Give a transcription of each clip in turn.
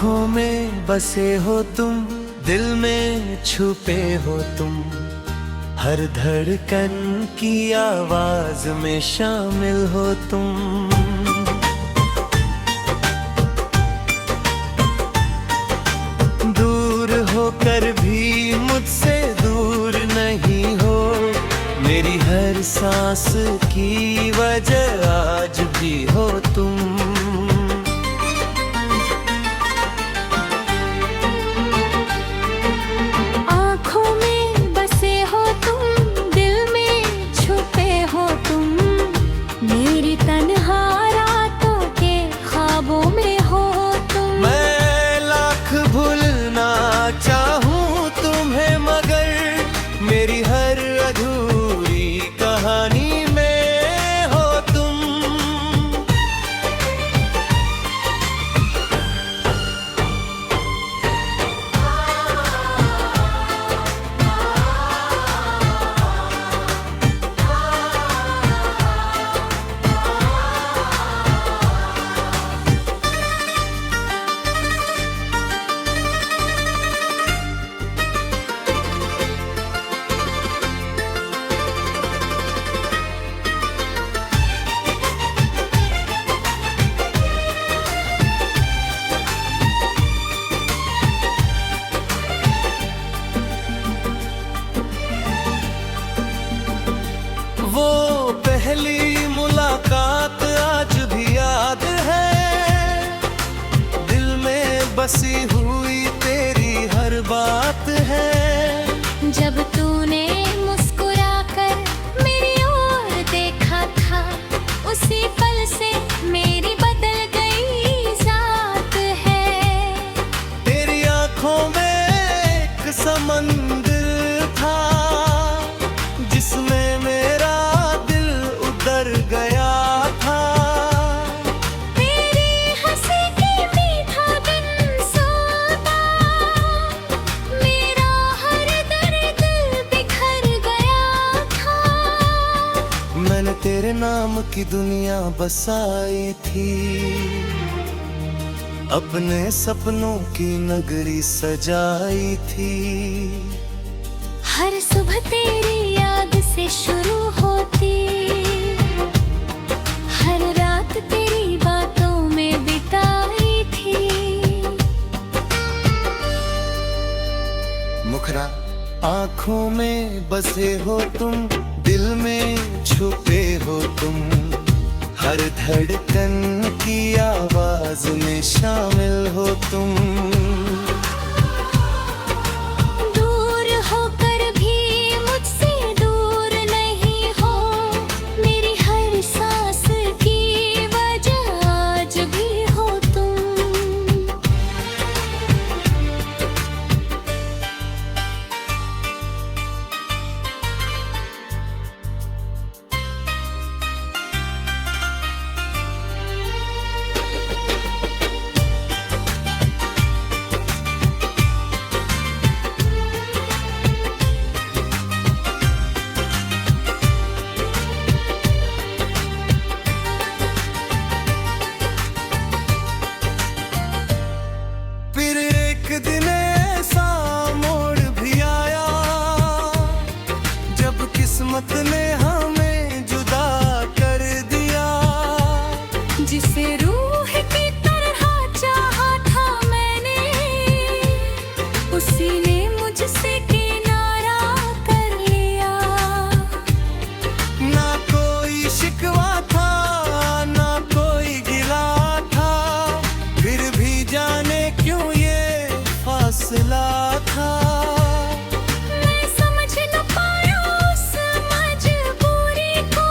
आँखों में बसे हो तुम, दिल में छुपे हो तुम, हर धड़कन की आवाज में शामिल हो तुम। दूर होकर भी मुझसे दूर नहीं हो, मेरी हर सांस की वजह आज भी हो तुम। मेरी हर अधूरी कहानी में हो तुम। वो पहली मुलाकात आज भी याद है, दिल में बसी हुई तेरी हर बात है। जब तूने मुस्कुराकर मेरी ओर देखा था, उसी पल से मेरी बदल गई जात है। तेरी आंखों में एक समंदर था, जिसमें मेरा गया था। तेरी हंसी की मीठा बिन सोता, मेरा हर दर्द बिखर गया था। मैंने तेरे नाम की दुनिया बसाई थी, अपने सपनों की नगरी सजाई थी। हर सुबह तेरी याद से शुरू होती, तेरी बातों में बिताई थी। मुखरा आँखों में बसे हो तुम, दिल में छुपे हो तुम, हर धड़कन की आवाज में शामिल हो तुम। एक दिन ऐसा मोड़ भी आया, जब किस्मत ने हमें जुदा कर दिया। जिसे रूह की तरह चाहा था मैंने, उसी ने मुझसे किनारा कर लिया। ना कोई शिकवा था, ना कोई गिला था, फिर भी जाने क्यों फासला था। मैं समझ न पाया उस मजबूरी को,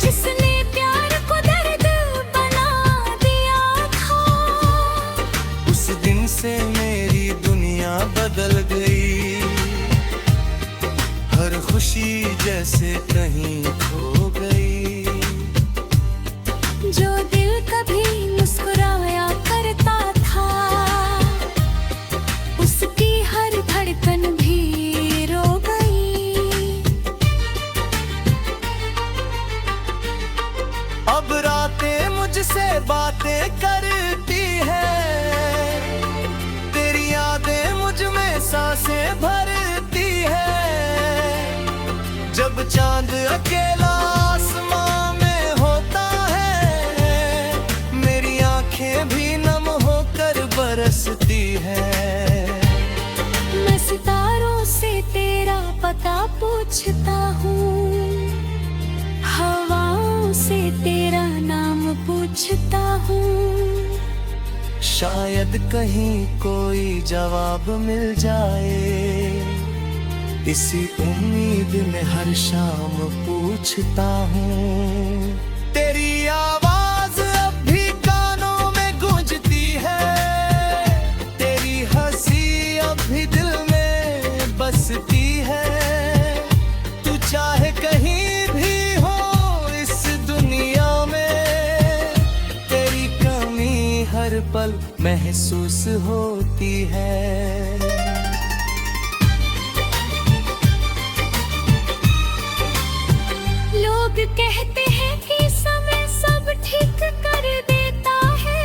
जिसने प्यार को दर्द बना दिया था। उस दिन से मेरी दुनिया बदल गई, हर खुशी जैसे कहीं खो गई। जो दिल कभी मुस्कुराया करता था, उसकी हर धड़कन भी रो गई। अब रातें मुझसे बातें करती है, जब चांद अकेला आसमां में होता है, मेरी आंखें भी नम होकर बरसती है। मैं सितारों से तेरा पता पूछता हूँ, हवाओं से तेरा नाम पूछता हूँ। शायद कहीं कोई जवाब मिल जाए, इसी उम्मीद में हर शाम पूछता हूँ। तेरी आवाज अब भी कानों में गूंजती है, तेरी हंसी अब भी दिल में बसती है। तू चाहे कहीं भी हो इस दुनिया में, तेरी कमी हर पल महसूस होती है। लोग कहते हैं कि समय सब ठीक कर देता है,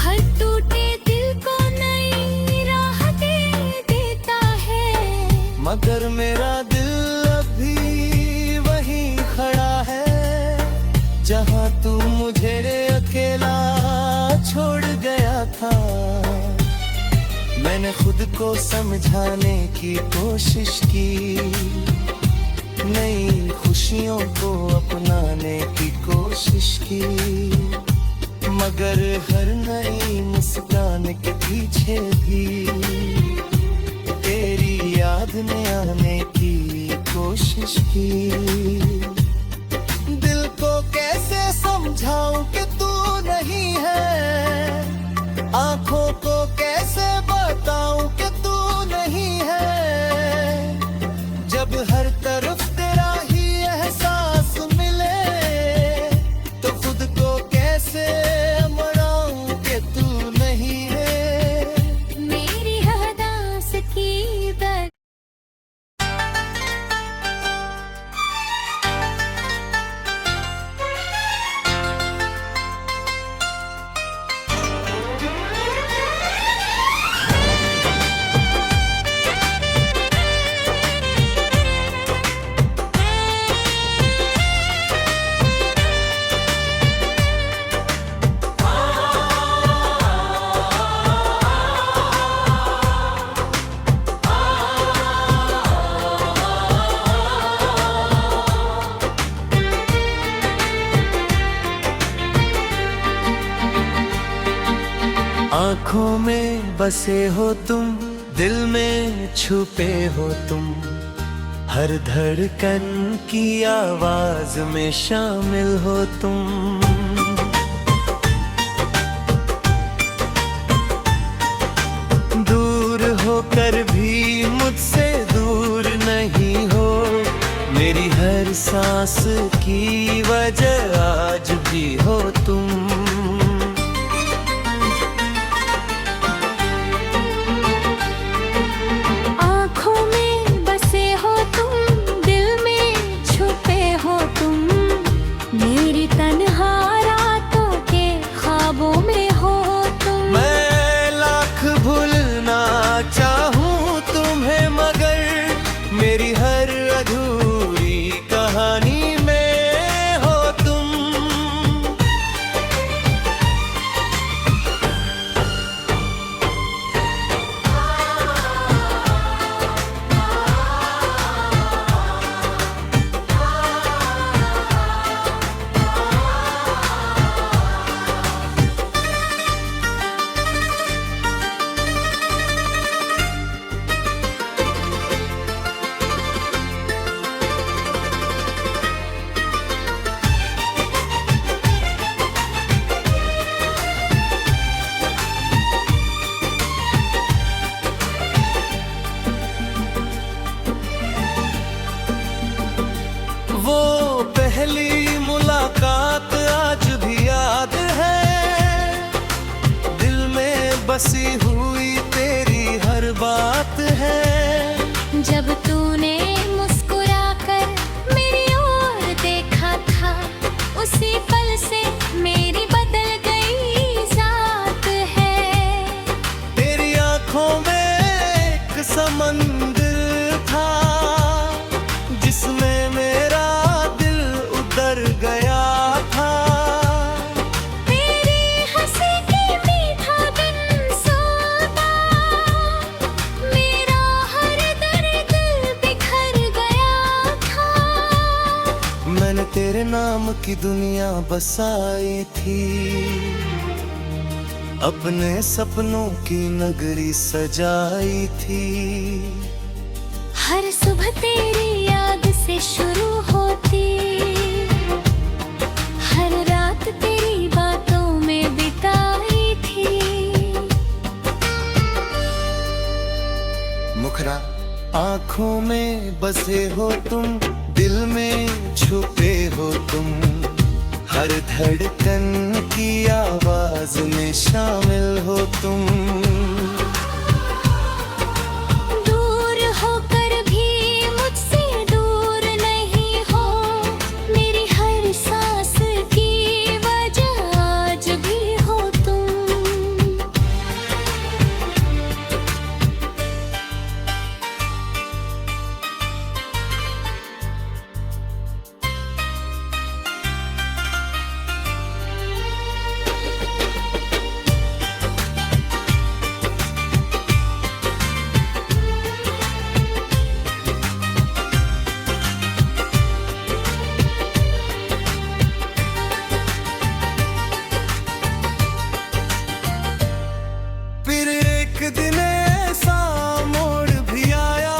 हर टूटे दिल को नई राह दे देता है। मगर मेरा दिल अभी वहीं खड़ा है, जहाँ तू मुझे अकेला छोड़ गया था। मैंने खुद को समझाने की कोशिश की, नई खुशियों को अपनाने की कोशिश की, मगर हर नई मुस्कान के पीछे भी तेरी याद ने आने की कोशिश की। दिल को कैसे समझाऊं कि तू नहीं है, आंखों को कैसे बताऊं कि तू नहीं है। जब हर तरफ तेरा ही एहसास मिले, तो खुद को कैसे मनाऊं कि तू नहीं है। मेरी हदास की दर आँखों में बसे हो तुम, दिल में छुपे हो तुम, हर धड़कन की आवाज में शामिल हो तुम। दूर होकर भी मुझसे दूर नहीं हो, मेरी हर सांस की वजह आज भी हो तुम। मेरी हर अधूरी कहानी में हो तुम। वो पहली मुलाकात आज भी याद है, दिल में बसी हुई तेरी हर बात है। जब तूने मुस्कुराकर मेरी ओर देखा था, उसी पल से मेरी बदल गई जात है। तेरी आंखों में एक समंदर था, जिसमें तेरे नाम की दुनिया बसाई थी, अपने सपनों की नगरी सजाई थी। हर सुबह तेरी याद से शुरू होती, हर रात तेरी बातों में बिताई थी। मुखरा आँखों में बसे हो तुम, दिल में छुपे हो तुम, हर धड़कन की आवाज में शामिल हो तुम। दूर होकर भी मुझसे दूर नहीं हो, मेरी हर सांस की वजह आज भी हो तुम। फिर एक दिन ऐसा मोड़ भी आया,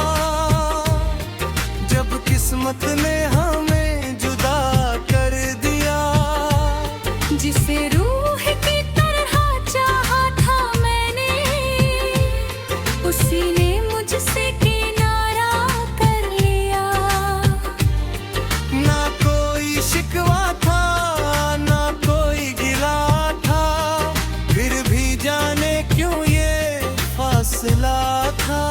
जब किस्मत ने हमें जुदा कर दिया। जिसे रूह की तरह चाहा था मैंने, उसी ने मुझसे किनारा कर लिया। ना कोई शिकवा था, ना कोई गिला था, फिर भी जाने क्यों ये फासला था।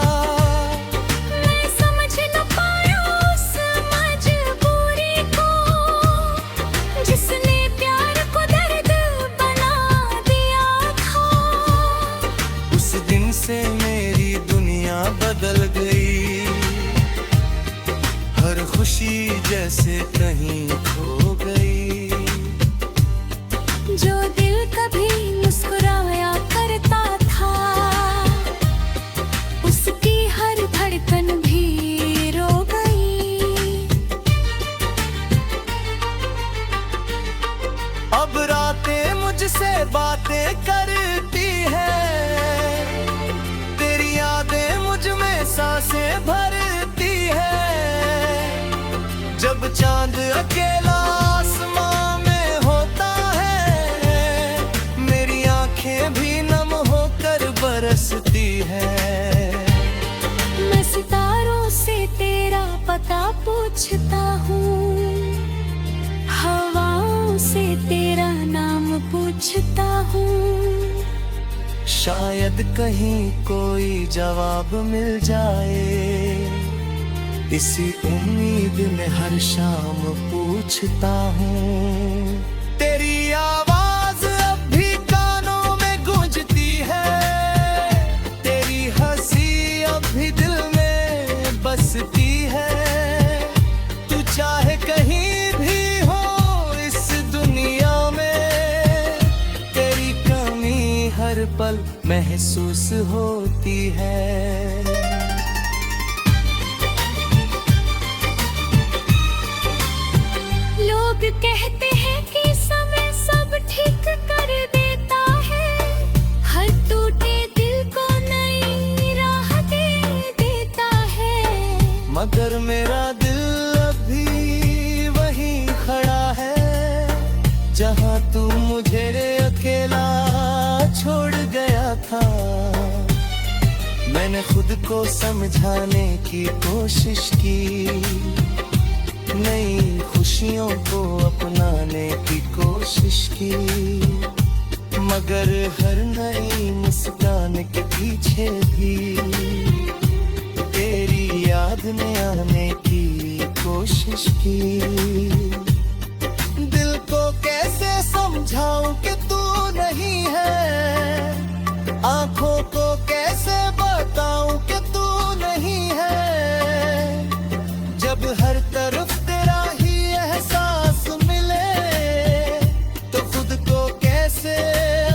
मैं समझ न पाया उस मजबूरी को, जिसने प्यार को दर्द बना दिया था। उस दिन से मेरी दुनिया बदल गई, हर खुशी जैसे कहीं खो गई। जो दिल कभी मुस्कुराया करता था, उसकी हर धड़कन भी रो गई। अब रातें मुझसे बातें करती है, तेरी यादें मुझ में सांसें भरती है। जब चांद अकेला आसमां में होता है, मेरी आंखें भी नम होकर बरसती है। मैं सितारों से तेरा पता पूछता हूँ, हवाओं से तेरा नाम पूछता हूँ। शायद कहीं कोई जवाब मिल जाए, इसी उम्मीद में हर शाम पूछता हूँ। तेरी आवाज अब भी कानों में गूंजती है, तेरी हंसी अब भी दिल में बसती है। तू चाहे कहीं भी हो इस दुनिया में, तेरी कमी हर पल महसूस होती है। लोग कहते हैं कि समय सब ठीक कर देता है, हर टूटे दिल को नई राह दे देता है। मगर मेरा दिल अभी वहीं खड़ा है, जहाँ तू मुझे अकेला छोड़ गया था। मैंने खुद को समझाने की कोशिश की, नई खुशियों को अपनाने की कोशिश की, मगर हर नई मुस्कान के पीछे भी तेरी याद ने आने की कोशिश की। दिल को कैसे समझाऊं कि तू नहीं है, आंखों को कैसे बताऊं कि तू नहीं है। जब हर तरफ तेरा ही एहसास मिले, तो खुद को कैसे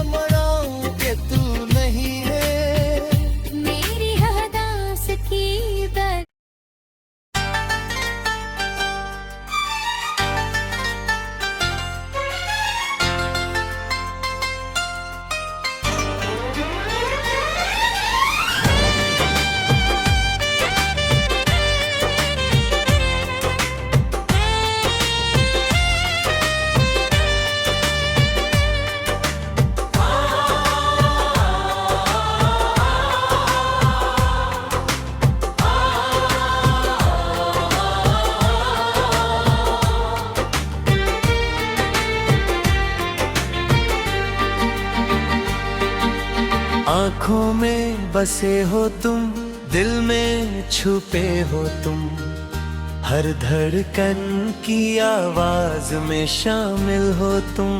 मनाऊं कि तू नहीं है। मेरी हदास की दर आँखों में बसे हो तुम, दिल में छुपे हो तुम, हर धड़कन की आवाज में शामिल हो तुम।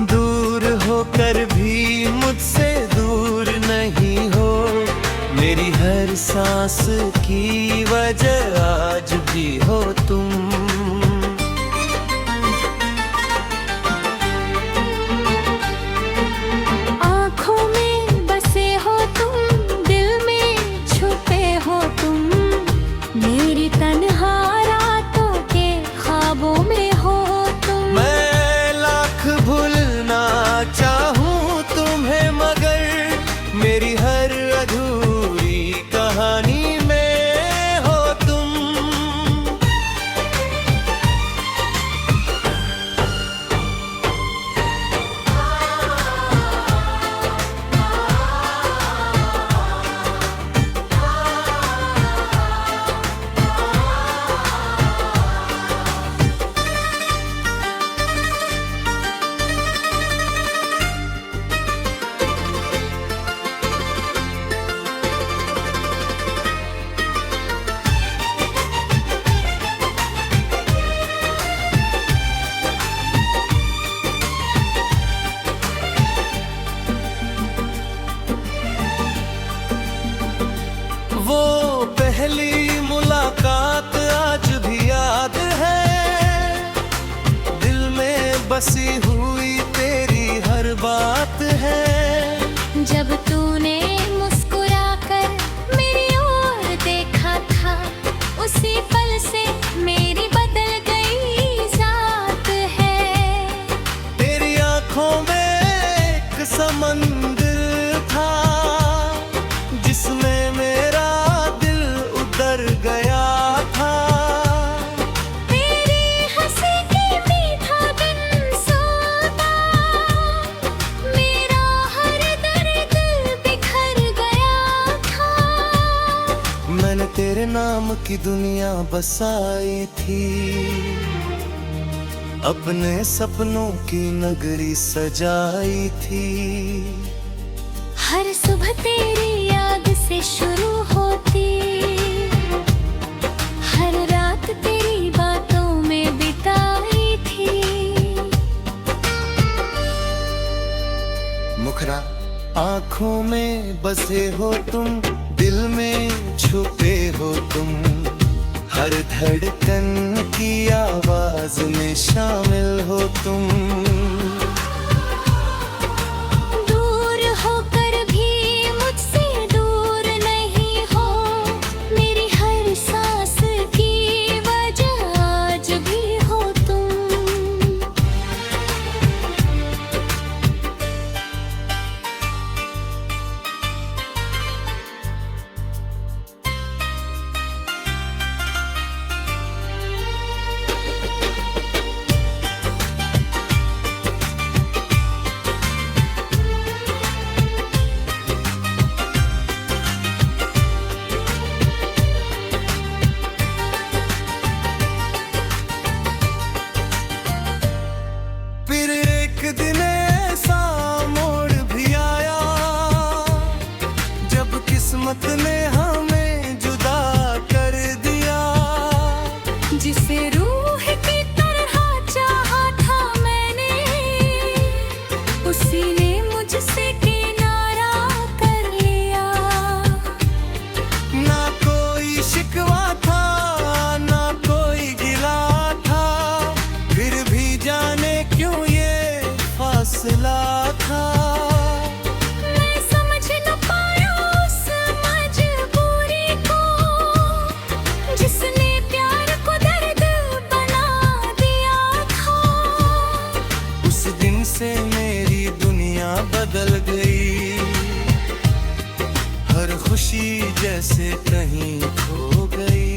दूर होकर भी मुझसे दूर नहीं हो, मेरी हर सांस की वजह आज भी हो तुम। आँखों में बसे हो तुम, दिल में छुपे हो तुम, मेरी तन्हा रातों के ख्वाबों में हो तुम। मैं लाख भूलना चाहूँ तुम्हें, मगर मेरी हर अधूरी कहानी में हो तुम। वो पहली मुलाकात आज भी याद है, दिल में बसी हुई तेरी हर बात है। जब तूने मुस्कुराकर मेरी ओर देखा था, उसी पल से मेरी बदल गई जात है। तेरी आंखों में एक समंदर था, जिसमें मेरा दिल उतर गया था। तेरी हंसी की मीठा बिन सोता, मेरा हर दर्द बिखर गया था। मैंने तेरे नाम की दुनिया बसाई थी, अपने सपनों की नगरी सजाई थी। हर सुबह तेरी याद से शुरू होती, हर रात तेरी बातों में बिताई थी। मुखरा आँखों में बसे हो तुम, दिल में छुपे हो तुम, हर धड़कन की आवाज में शामिल हो तुम। दूर होकर भी मुझसे दूर नहीं हो, मेरी हर सांस की वजह आज भी हो तुम। फिर एक दिन ऐसा मोड़ भी आया, जब किस्मत ने हमें जुदा कर दिया। जिसे रूह की तरह चाहा था मैंने, उसी ने मुझसे किनारा कर लिया। ना कोई शिकवा था, ना कोई गिला था, फिर भी जाने क्यों ये फासला था। मैं समझ न पाया उस मजबूरी को, जिसने प्यार को दर्द बना दिया था। उस दिन से मेरी दुनिया बदल गई, हर खुशी जैसे कहीं खो गई।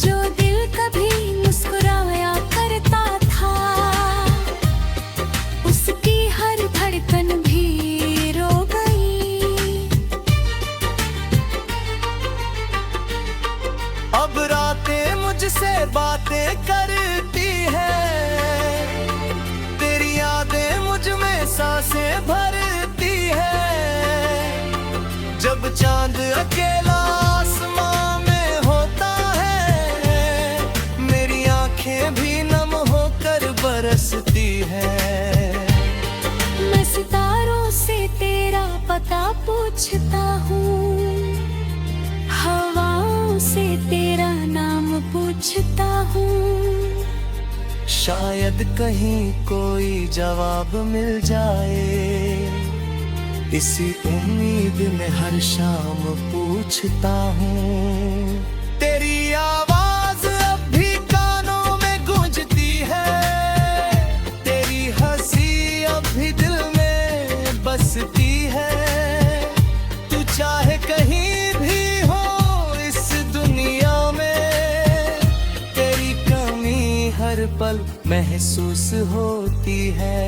जो दिल कभी मुस्कुराया करता था, उसकी हर धड़कन भी रो गई। अब रातें मुझसे बातें करती है, चांद अकेला आसमां में होता है, मेरी आंखें भी नम होकर बरसती है। मैं सितारों से तेरा पता पूछता हूँ, हवाओं से तेरा नाम पूछता हूँ। शायद कहीं कोई जवाब मिल जाए, इसी उम्मीद में हर शाम पूछता हूँ। तेरी आवाज अब भी कानों में गूंजती है, तेरी हंसी अब भी दिल में बसती है। तू चाहे कहीं भी हो इस दुनिया में, तेरी कमी हर पल महसूस होती है।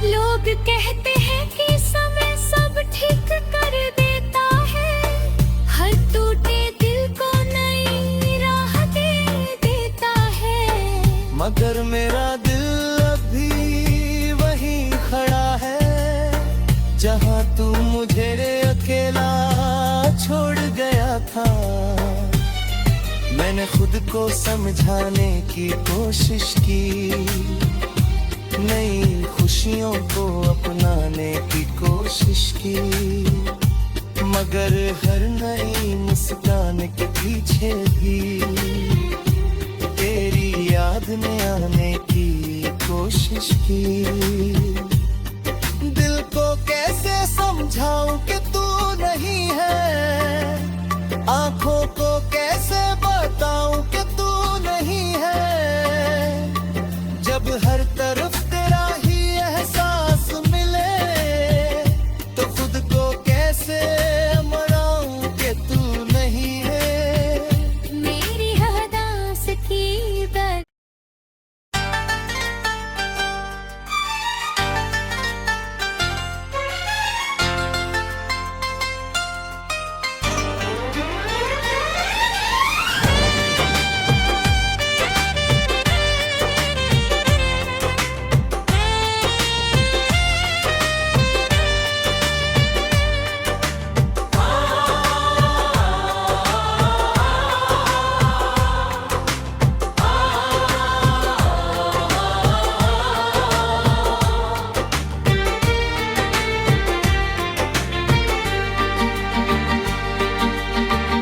लोग कहते हैं कि समय सब ठीक कर देता है, हर टूटे दिल को नई राह दे देता है। मगर मेरा दिल अभी वहीं खड़ा है, जहाँ तू मुझे अकेला छोड़ गया था। मैंने खुद को समझाने की कोशिश की, नई खुशियों को अपनाने की कोशिश की, मगर हर नई मुस्कान के पीछे भी तेरी याद ने आने की कोशिश की। दिल को कैसे समझाऊं कि तू नहीं है, आंखों को कैसे बताऊं कि तू नहीं है, जब हर तरफ तेरा ही एहसास मिले, तो खुद को कैसे मनाऊं कि तू नहीं है। मेरी हदास की दर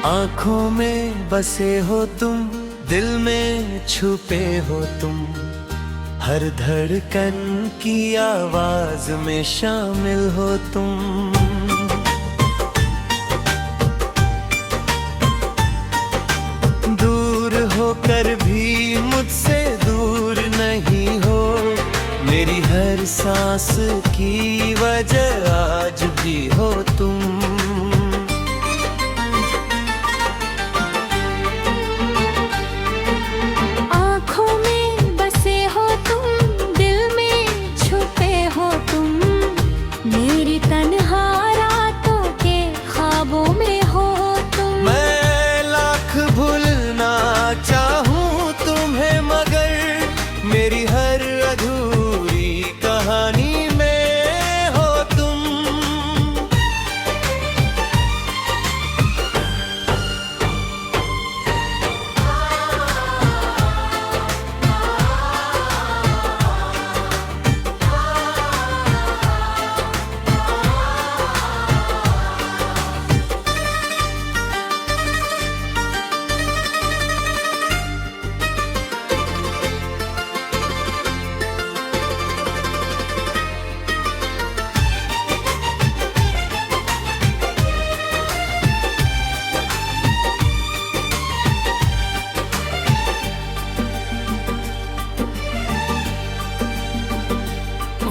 आँखों में बसे हो तुम, दिल में छुपे हो तुम, हर धड़कन की आवाज में शामिल हो तुम। दूर होकर भी मुझसे दूर नहीं हो, मेरी हर सांस की वजह आज भी हो तुम। मेरी हर अधूरी कहानी में हो तुम।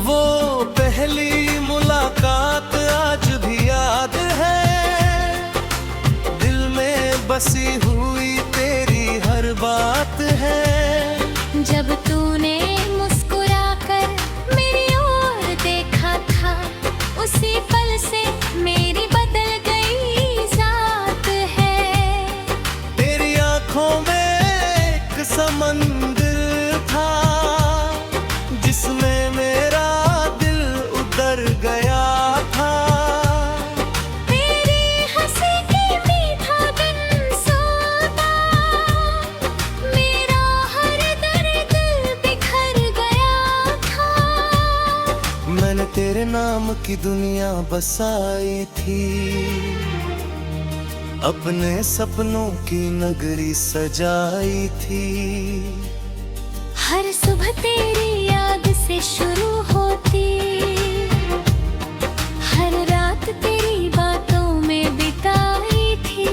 वो पहली मुलाकात आज भी याद है, दिल में बसी हुई तेरी हर बात है। जब तूने मुस्कुराकर मेरी ओर देखा था, उसी पल से मेरी बदल गई जात है। तेरी आंखों में एक समंदर था, जिसमें मैं मेरे नाम की दुनिया बसाई थी, अपने सपनों की नगरी सजाई थी। हर सुबह तेरी याद से शुरू होती, हर रात तेरी बातों में बिताई थी।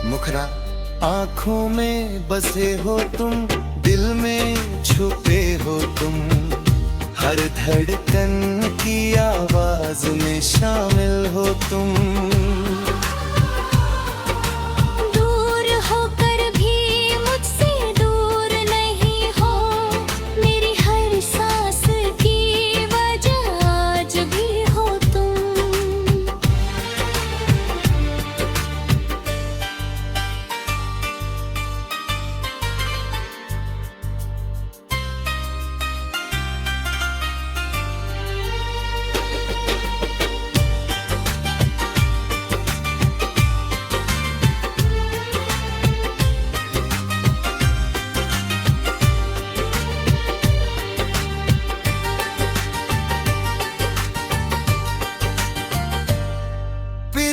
मुखरा आँखों में बसे हो तुम, दिल में छुपे हो तुम, हर धड़कन की आवाज में शामिल हो तुम। दूर होकर भी मुझसे दूर नहीं हो, मेरी हर सांस की वजह आज भी हो तुम।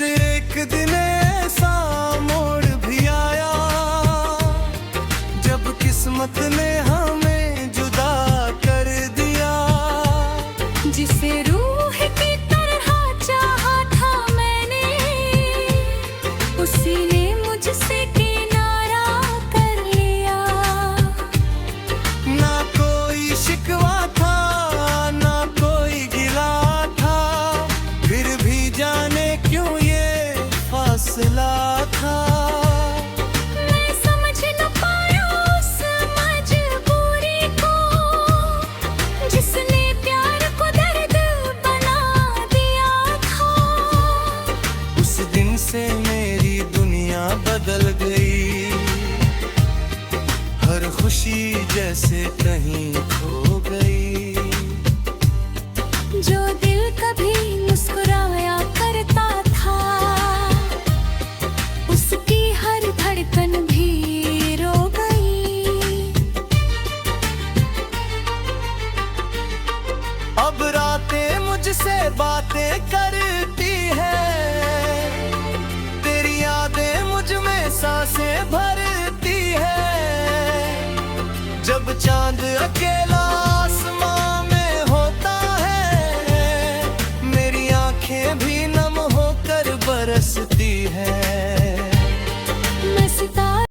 एक दिन ऐसा मोड़ भी आया, जब किस्मत ने हमें जुदा कर दिया। जिसे रूह की तरह चाहा था मैंने, उसी ने मुझसे किनारा कर लिया। ना कोई शिकवा था, ना कोई गिला था, फिर भी जाने क्यों ये फासला था। मैं समझ न पाया उस मजबूरी को, जिसने प्यार को दर्द बना दिया था। उस दिन से मेरी दुनिया बदल गई, हर खुशी जैसे कहीं खो गई। जो दिल कभी मुस्कुराया करता था, उसकी हर धड़कन भी रो गई। अब रातें मुझसे बातें करती है, तेरी यादें मुझ में सांसें भरती है। जब चांद अकेला